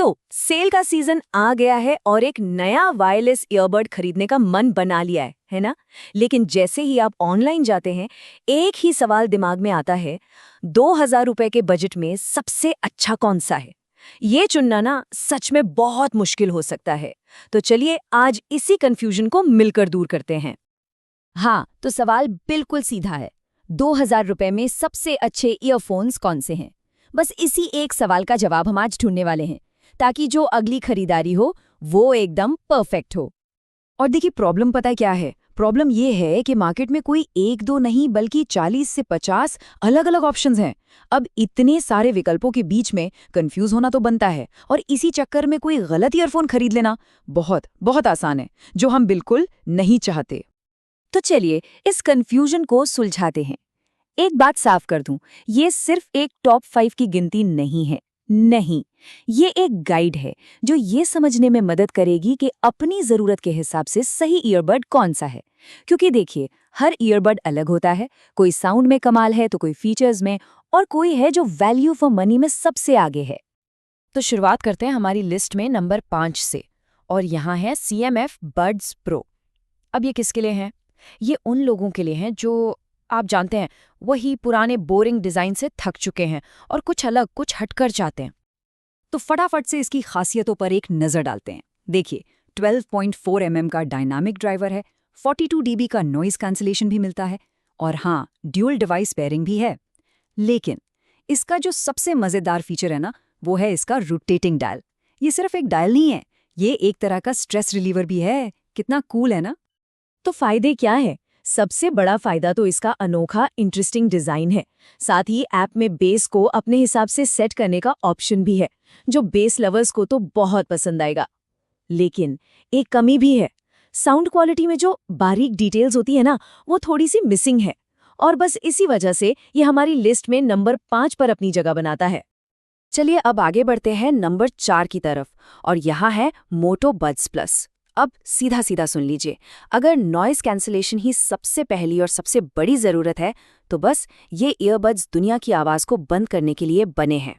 तो सेल का सीजन आ गया है और एक नया वायरलेस ईयरबड खरीदने का मन बना लिया है ना। लेकिन जैसे ही आप ऑनलाइन जाते हैं, एक ही सवाल दिमाग में आता है, 2000 रुपए के बजट में सबसे अच्छा कौन सा है। ये चुनना ना सच में बहुत मुश्किल हो सकता है। तो चलिए आज इसी कंफ्यूजन को मिलकर दूर करते हैं। हाँ, तो सवाल बिल्कुल सीधा है। 2000 रुपए में सबसे अच्छे ईयरफोन्स कौन से हैं? बस इसी एक सवाल का जवाब हम आज ढूंढने वाले हैं, ताकि जो अगली खरीदारी हो वो एकदम परफेक्ट हो। और देखिए प्रॉब्लम पता है क्या है? प्रॉब्लम ये है कि मार्केट में कोई एक दो नहीं बल्कि 40 से 50 अलग अलग ऑप्शंस हैं। अब इतने सारे विकल्पों के बीच में कंफ्यूज होना तो बनता है, और इसी चक्कर में कोई गलत ईयरफोन खरीद लेना बहुत बहुत आसान है, जो हम बिल्कुल नहीं चाहते। तो चलिए इस कंफ्यूजन को सुलझाते हैं। एक बात साफ कर दूं, ये सिर्फ एक टॉप 5 की गिनती नहीं है। नहीं, ये एक गाइड है जो ये समझने में मदद करेगी कि अपनी जरूरत के हिसाब से सही ईयरबड कौन सा है। क्योंकि देखिए, हर ईयरबड अलग होता है। कोई साउंड में कमाल है तो कोई फीचर्स में, और कोई है जो वैल्यू फॉर मनी में सबसे आगे है। तो शुरुआत करते हैं हमारी लिस्ट में नंबर 5 से, और यहाँ है CMF Buds Pro। अब ये किसके लिए हैं? ये उन लोगों के लिए हैं जो आप जानते हैं वही पुराने बोरिंग डिजाइन से थक चुके हैं और कुछ अलग, कुछ हटकर चाहते हैं। तो फटाफट से इसकी खासियतों पर एक नज़र डालते हैं। देखिए, 12.4 mm का डायनामिक ड्राइवर है, 42 dB का नॉइज कैंसलेशन भी मिलता है, और हाँ, ड्यूल डिवाइस पेयरिंग भी है। लेकिन इसका जो सबसे मज़ेदार फीचर है ना, वो है इसका रोटेटिंग डायल। ये सिर्फ एक डायल नहीं है, ये एक तरह का स्ट्रेस रिलीवर भी है। कितना कूल है ना। तो फायदे क्या है? सबसे बड़ा फायदा तो इसका अनोखा इंटरेस्टिंग डिजाइन है। साथ ही ऐप में बेस को अपने हिसाब से सेट करने का ऑप्शन भी है, जो बेस लवर्स को तो बहुत पसंद आएगा। लेकिन एक कमी भी है। साउंड क्वालिटी में जो बारीक डिटेल्स होती है ना, वो थोड़ी सी मिसिंग है, और बस इसी वजह से ये हमारी लिस्ट में नंबर 5 पर अपनी जगह बनाता है। चलिए अब आगे बढ़ते हैं नंबर 4 की तरफ, और यहाँ है मोटो बड्स प्लस। अब सीधा सीधा सुन लीजिए, अगर नॉइस कैंसलेशन ही सबसे पहली और सबसे बड़ी ज़रूरत है, तो बस ये ईयरबड्स दुनिया की आवाज़ को बंद करने के लिए बने हैं।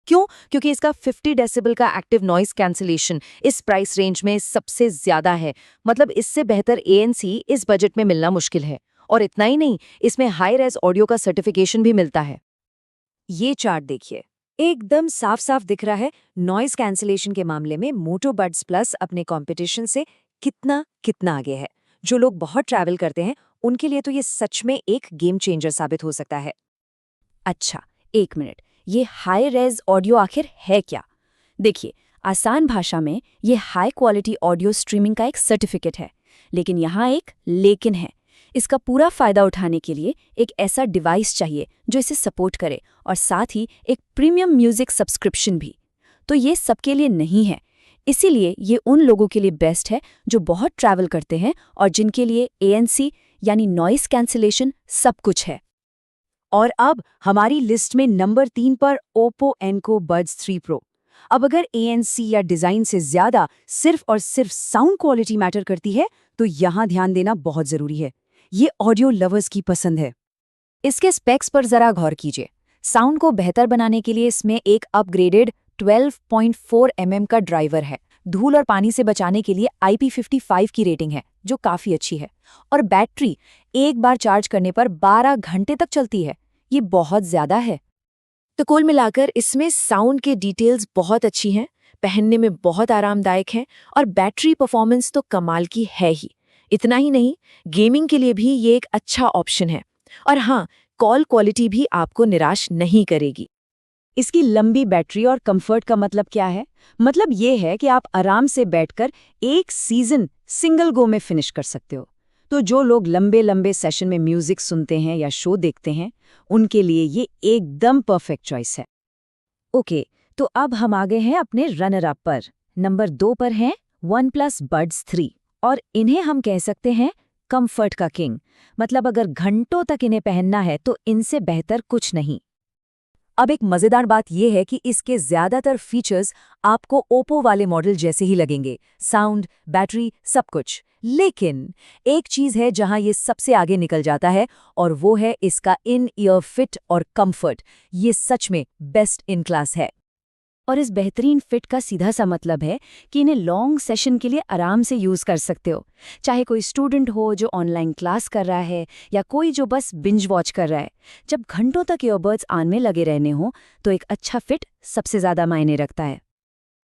क्यों? क्योंकि इसका 50 डेसिबल का एक्टिव नॉइस कैंसलेशन इस प्राइस रेंज में सबसे ज्यादा है। मतलब इससे बेहतर ANC इस बजट में मिलना मुश्किल है। और इतना ही नहीं, इसमें हाई रेज ऑडियो का सर्टिफिकेशन भी मिलता है। ये चार्ट देखिए, एकदम साफ साफ दिख रहा है नॉइस कैंसलेशन के मामले में मोटो बड्स प्लस अपने कंपटीशन से कितना आगे है। जो लोग बहुत ट्रैवल करते हैं उनके लिए तो ये सच में एक गेम चेंजर साबित हो सकता है। अच्छा, एक मिनट, ये हाई रेज ऑडियो आखिर है क्या? देखिए, आसान भाषा में ये हाई क्वालिटी ऑडियो स्ट्रीमिंग का एक सर्टिफिकेट है। लेकिन यहाँ एक लेकिन है। इसका पूरा फायदा उठाने के लिए एक ऐसा डिवाइस चाहिए जो इसे सपोर्ट करे, और साथ ही एक प्रीमियम म्यूजिक सब्सक्रिप्शन भी। तो ये सबके लिए नहीं है। इसीलिए ये उन लोगों के लिए बेस्ट है जो बहुत ट्रैवल करते हैं और जिनके लिए ANC यानी नॉइस कैंसलेशन सब कुछ है। और अब हमारी लिस्ट में नंबर 3 पर Oppo Enco Buds 3 Pro। अब अगर ANC या डिजाइन से ज्यादा सिर्फ और सिर्फ साउंड क्वालिटी मैटर करती है, तो यहाँ ध्यान देना बहुत जरूरी है। ये ऑडियो लवर्स की पसंद है। इसके स्पेक्स पर जरा गौर कीजिए। साउंड को बेहतर बनाने के लिए इसमें एक अपग्रेडेड 12.4 mm का ड्राइवर है। धूल और पानी से बचाने के लिए IP55 की रेटिंग है, जो काफी अच्छी है। और बैटरी एक बार चार्ज करने पर 12 घंटे तक चलती है। ये बहुत ज्यादा है। तो कुल मिलाकर इसमें साउंड के डिटेल्स बहुत अच्छी हैं, पहनने में बहुत आरामदायक हैं, और बैटरी परफॉर्मेंस तो कमाल की है ही। इतना ही नहीं, गेमिंग के लिए भी ये एक अच्छा ऑप्शन है। और हाँ, कॉल क्वालिटी भी आपको निराश नहीं करेगी। इसकी लंबी बैटरी और कंफर्ट का मतलब क्या है? मतलब ये है कि आप आराम से बैठकर एक सीजन सिंगल गो में फिनिश कर सकते हो। तो जो लोग लंबे लंबे सेशन में म्यूजिक सुनते हैं या शो देखते हैं, उनके लिए ये एकदम परफेक्ट चॉइस है। ओके, तो अब हम आ गए हैं अपने रनर अप पर। नंबर 2 पर हैं OnePlus Buds 3, और इन्हें हम कह सकते हैं कंफर्ट का किंग। मतलब अगर घंटों तक इन्हें पहनना है तो इनसे बेहतर कुछ नहीं। अब एक मजेदार बात यह है कि इसके ज्यादातर फीचर्स आपको ओप्पो वाले मॉडल जैसे ही लगेंगे, साउंड, बैटरी, सब कुछ। लेकिन एक चीज है जहां ये सबसे आगे निकल जाता है, और वो है इसका इन ईयर फिट और कंफर्ट। ये सच में बेस्ट इन क्लास है। और इस बेहतरीन फिट का सीधा सा मतलब है कि इन्हें लॉन्ग सेशन के लिए आराम से यूज़ कर सकते हो, चाहे कोई स्टूडेंट हो जो ऑनलाइन क्लास कर रहा है या कोई जो बस बिंज वॉच कर रहा है। जब घंटों तक ईयरबड्स आन में लगे रहने हो तो एक अच्छा फिट सबसे ज़्यादा मायने रखता है।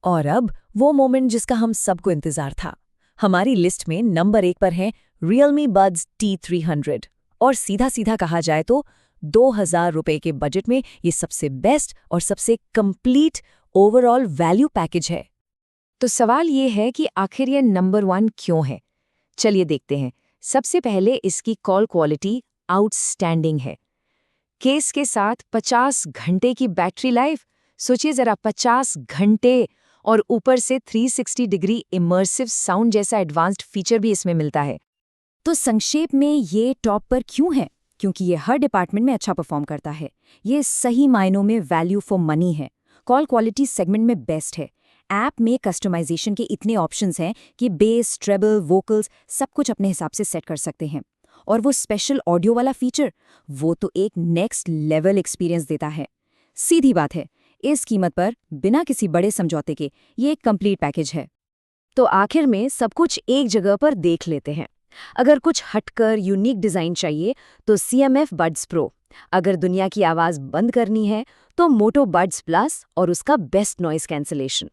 और अब वो मोमेंट जिसका हम सबको इंतजार था। हमारी लिस्ट में नंबर 1 पर है Realme Buds T300 और सीधा सीधा कहा जाए तो 2000 रुपए के बजट में ये सबसे बेस्ट और सबसे कंप्लीट ओवरऑल वैल्यू पैकेज है। तो सवाल ये है कि आखिर ये नंबर 1 क्यों है? चलिए देखते हैं। सबसे पहले इसकी कॉल क्वालिटी आउटस्टैंडिंग है। केस के साथ 50 घंटे की बैटरी लाइफ, सोचिए जरा 50 घंटे, और ऊपर से 360 डिग्री इमर्सिव साउंड जैसा एडवांस्ड फीचर भी इसमें मिलता है। तो संक्षेप में ये टॉप पर क्यों है? क्योंकि ये हर डिपार्टमेंट में अच्छा परफॉर्म करता है। ये सही मायनों में वैल्यू फॉर मनी है। कॉल क्वालिटी सेगमेंट में बेस्ट है। ऐप में कस्टमाइजेशन के इतने ऑप्शंस हैं कि बेस, ट्रेबल, वोकल्स सब कुछ अपने हिसाब से सेट कर सकते हैं। और वो स्पेशल ऑडियो वाला फीचर, वो तो एक नेक्स्ट लेवल एक्सपीरियंस देता है। सीधी बात है, इस कीमत पर बिना किसी बड़े समझौते के ये एक कंप्लीट पैकेज है। तो आखिर में सब कुछ एक जगह पर देख लेते हैं। अगर कुछ हटकर यूनिक डिज़ाइन चाहिए तो CMF बड्स प्रो। अगर दुनिया की आवाज़ बंद करनी है तो मोटो बड्स प्लस और उसका बेस्ट नॉइस कैंसलेशन।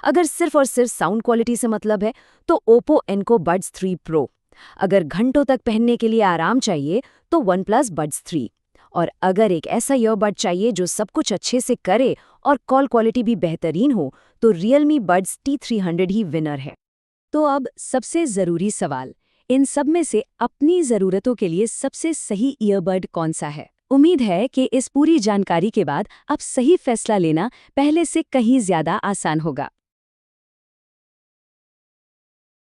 अगर सिर्फ और सिर्फ साउंड क्वालिटी से मतलब है तो ओप्पो एनको बड्स 3 प्रो। अगर घंटों तक पहनने के लिए आराम चाहिए तो OnePlus बड्स 3। और अगर एक ऐसा ईयरबड चाहिए जो सब कुछ अच्छे से करे और कॉल क्वालिटी भी बेहतरीन हो तो Realme Buds T300 ही विनर है। तो अब सबसे ज़रूरी सवाल, इन सब में से अपनी ज़रूरतों के लिए सबसे सही ईयरबड कौन सा है? उम्मीद है कि इस पूरी जानकारी के बाद अब सही फैसला लेना पहले से कहीं ज़्यादा आसान होगा।